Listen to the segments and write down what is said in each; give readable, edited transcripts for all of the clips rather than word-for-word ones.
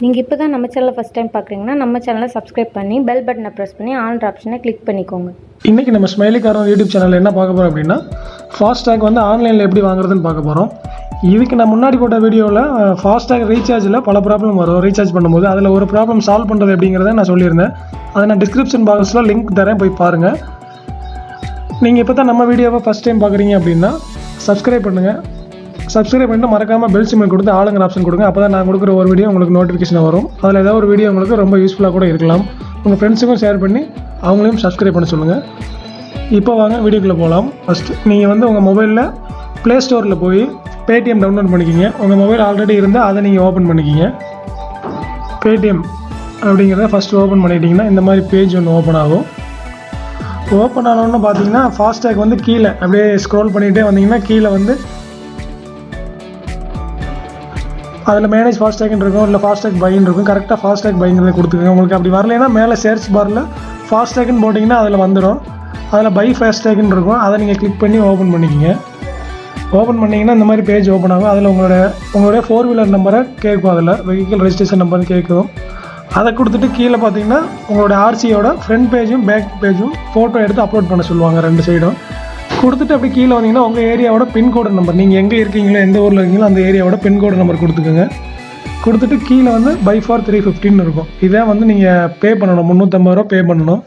நீங்கள் இப்போ தான் நம்ம சேனலை ஃபஸ்ட் டைம் பார்க்குறீங்கன்னா நம்ம சேனலை சப்ஸ்கிரைப் பண்ணி பெல் பட்டனை ப்ரெஸ் பண்ணி ஆல் ஆப்ஷனை கிளிக் பண்ணிக்கோங்க. இன்றைக்கி நம்ம ஸ்மைலிக்காரன் யூடியூப் சேனலில் என்ன பார்க்க போகிறோம் அப்படின்னா ஃபாஸ்டாக் வந்து ஆன்லைனில் எப்படி வாங்குறதுன்னு பார்க்க போகிறோம். இதுக்கு நான் முன்னாடி போட்ட வீடியோவில் ஃபாஸ்டாக் ரீசார்ஜில் பல ப்ராப்ளம் வரும். ரீசார்ஜ் பண்ணும்போது அதில் ஒரு ப்ராப்ளம் சால்வ் பண்ணுறது அப்படிங்கிறத நான் சொல்லியிருந்தேன். அதை நான் டிஸ்கிரிப்ஷன் பாக்ஸில் லிங்க் தரேன், போய் பாருங்கள். நீங்கள் இப்போ தான் நம்ம வீடியோவை ஃபஸ்ட் டைம் பார்க்குறீங்க அப்படின்னா சப்ஸ்கிரைப் பண்ணுங்கள். சப்ஸ்கிரைப் பண்ணிட்டு மறக்காமல் பெல் சிம்பிள் கொடுத்து ஆளுங்கிற ஆப்ஷன் கொடுங்க. அப்போ தான் நான் கொடுக்குற ஒரு வீடியோ உங்களுக்கு நோட்டிஃபிகேஷன் வரும். அதில் ஏதாவது ஒரு வீடியோ உங்களுக்கு ரொம்ப யூஸ்ஃபுல்லாக கூட இருக்கலாம். உங்கள் ஃப்ரெண்ட்ஸுக்கும் ஷேர் பண்ணி அவங்களையும் சப்ஸ்கிரைப் பண்ண சொல்லுங்கள். இப்போ வாங்க வீடியோக்குள்ளே போகலாம். ஃபஸ்ட்டு நீங்கள் வந்து உங்கள் மொபைலில் ப்ளே ஸ்டோரில் போய் பேடிஎம் டவுன்லோட் பண்ணிக்கிங்க. உங்கள் மொபைல் ஆல்ரெடி இருந்தால் அதை நீங்கள் ஓப்பன் பண்ணிக்கிங்க. பேடிஎம் அப்படிங்கிறத ஃபஸ்ட்டு ஓப்பன் பண்ணிட்டீங்கன்னா இந்த மாதிரி பேஜ் ஒன்று ஓப்பன் ஆகும். ஓப்பன் ஆனோன்னு பார்த்தீங்கன்னா ஃபாஸ்டாக் வந்து கீழே அப்படியே ஸ்க்ரோல் பண்ணிகிட்டே வந்தீங்கன்னா கீழே வந்து அதில் மேனேஜ் ஃபாஸ்டாக்னு இருக்கும், இல்லை ஃபாஸ்டாக் பைன்னு இருக்கும். கரெக்டாக ஃபாஸ்டாக் பைங்கிறத கொடுத்துக்கோங்க. உங்களுக்கு அப்படி வரலைன்னா மேலே சர்ச் பாரில் ஃபாஸ்டாக்னு போட்டிங்கன்னா அதில் வந்துடும். அதில் பை ஃபாஸ்டாக்னு இருக்கும், அதை நீங்கள் கிளிக் பண்ணி ஓப்பன் பண்ணிக்கிங்க. ஓப்பன் பண்ணிங்கன்னா இந்த மாதிரி பேஜ் ஓப்பன் ஆகும். அதில் உங்களுடைய 4 வீலர் நம்பரை கேட்கும். அதில் வெஹிக்கிள் ரெஜிஸ்ட்ரேஷன் நம்பர்னு கேட்கும். அதை கொடுத்துட்டு கீழே பார்த்தீங்கன்னா உங்களோட ஆர்சியோட ஃப்ரண்ட் பேஜும் பேக் பேஜும் ஃபோட்டோ எடுத்து அப்லோட் பண்ண சொல்லுவாங்க, 2 சைடும். கொடுத்துட்டு அப்படி கீழே வந்தீங்கன்னா உங்கள் ஏரியாவோட பின்கோடு நம்பர், நீங்கள் எங்கே இருக்கீங்களோ எந்த ஊரில் இருக்கீங்களோ அந்த ஏரியாவோட பின்கோடு நம்பர் கொடுத்துக்கோங்க. கொடுத்துட்டு கீழே வந்து பை ஃபார் 350 இருக்கும். இதை வந்து நீங்கள் பே பண்ணணும், 350 ரூபா பே பண்ணணும்.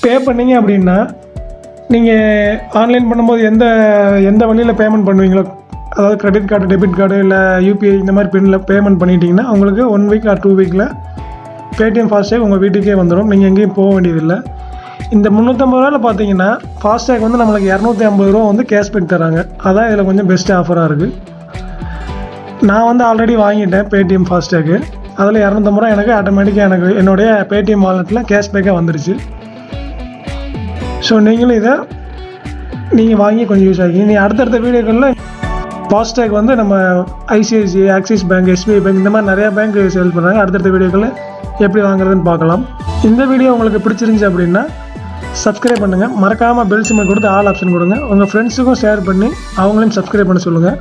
பே பண்ணிங்க அப்படின்னா நீங்கள் ஆன்லைன் பண்ணும்போது எந்த வழியில் பேமெண்ட் பண்ணுவீங்களோ, அதாவது கிரெடிட் கார்டு, டெபிட் கார்டு, இல்லை யூபிஐ இந்த மாதிரி பின்னில் பேமெண்ட் பண்ணிட்டீங்கன்னா உங்களுக்கு 1 வீக் ஆர் 2 வீக்கில் பேடிஎம் ஃபாஸ்டாக் உங்கள் வீட்டுக்கே வந்துடும். நீங்கள் எங்கேயும் போக வேண்டியதில்லை. இந்த 350 ரூபாயில் பார்த்தீங்கன்னா ஃபாஸ்டாக் வந்து நம்மளுக்கு 250 ரூபா வந்து கேஷ்பேக் தராங்க. அதான் இதில் கொஞ்சம் பெஸ்ட் ஆஃபராக இருக்குது. நான் வந்து ஆல்ரெடி வாங்கிட்டேன் பேடிஎம் ஃபாஸ்டாக்கு. அதில் 250 ரூபா எனக்கு ஆட்டோமேட்டிக்காக எனக்கு என்னுடைய பேடிஎம் வாலெட்டில் கேஷ்பேக்காக வந்துருச்சு. ஸோ நீங்களும் இதை நீங்கள் வாங்கி கொஞ்சம் யூஸ் ஆகி நீ அடுத்தடுத்த வீடியோக்களில் ஃபாஸ்டாக் வந்து நம்ம ICICI, axis bank, SBI bank இந்த மாதிரி நிறையா பேங்க் சேல் பண்ணுறாங்க. அடுத்தடுத்த வீடியோக்களில் எப்படி வாங்குறதுன்னு பார்க்கலாம். இந்த வீடியோ உங்களுக்கு பிடிச்சிருந்துச்சி அப்படின்னா சப்ஸ்கிரைப் பண்ணுங்கள். மறக்காமல் பெல் சிம்பிள் கொடுத்து ஆல் ஆப்ஷன் கொடுங்க. உங்கள் ஃப்ரெண்ட்ஸுக்கும் ஷேர் பண்ணி அவங்களையும் சப்ஸ்கிரைப் பண்ண சொல்லுங்கள்.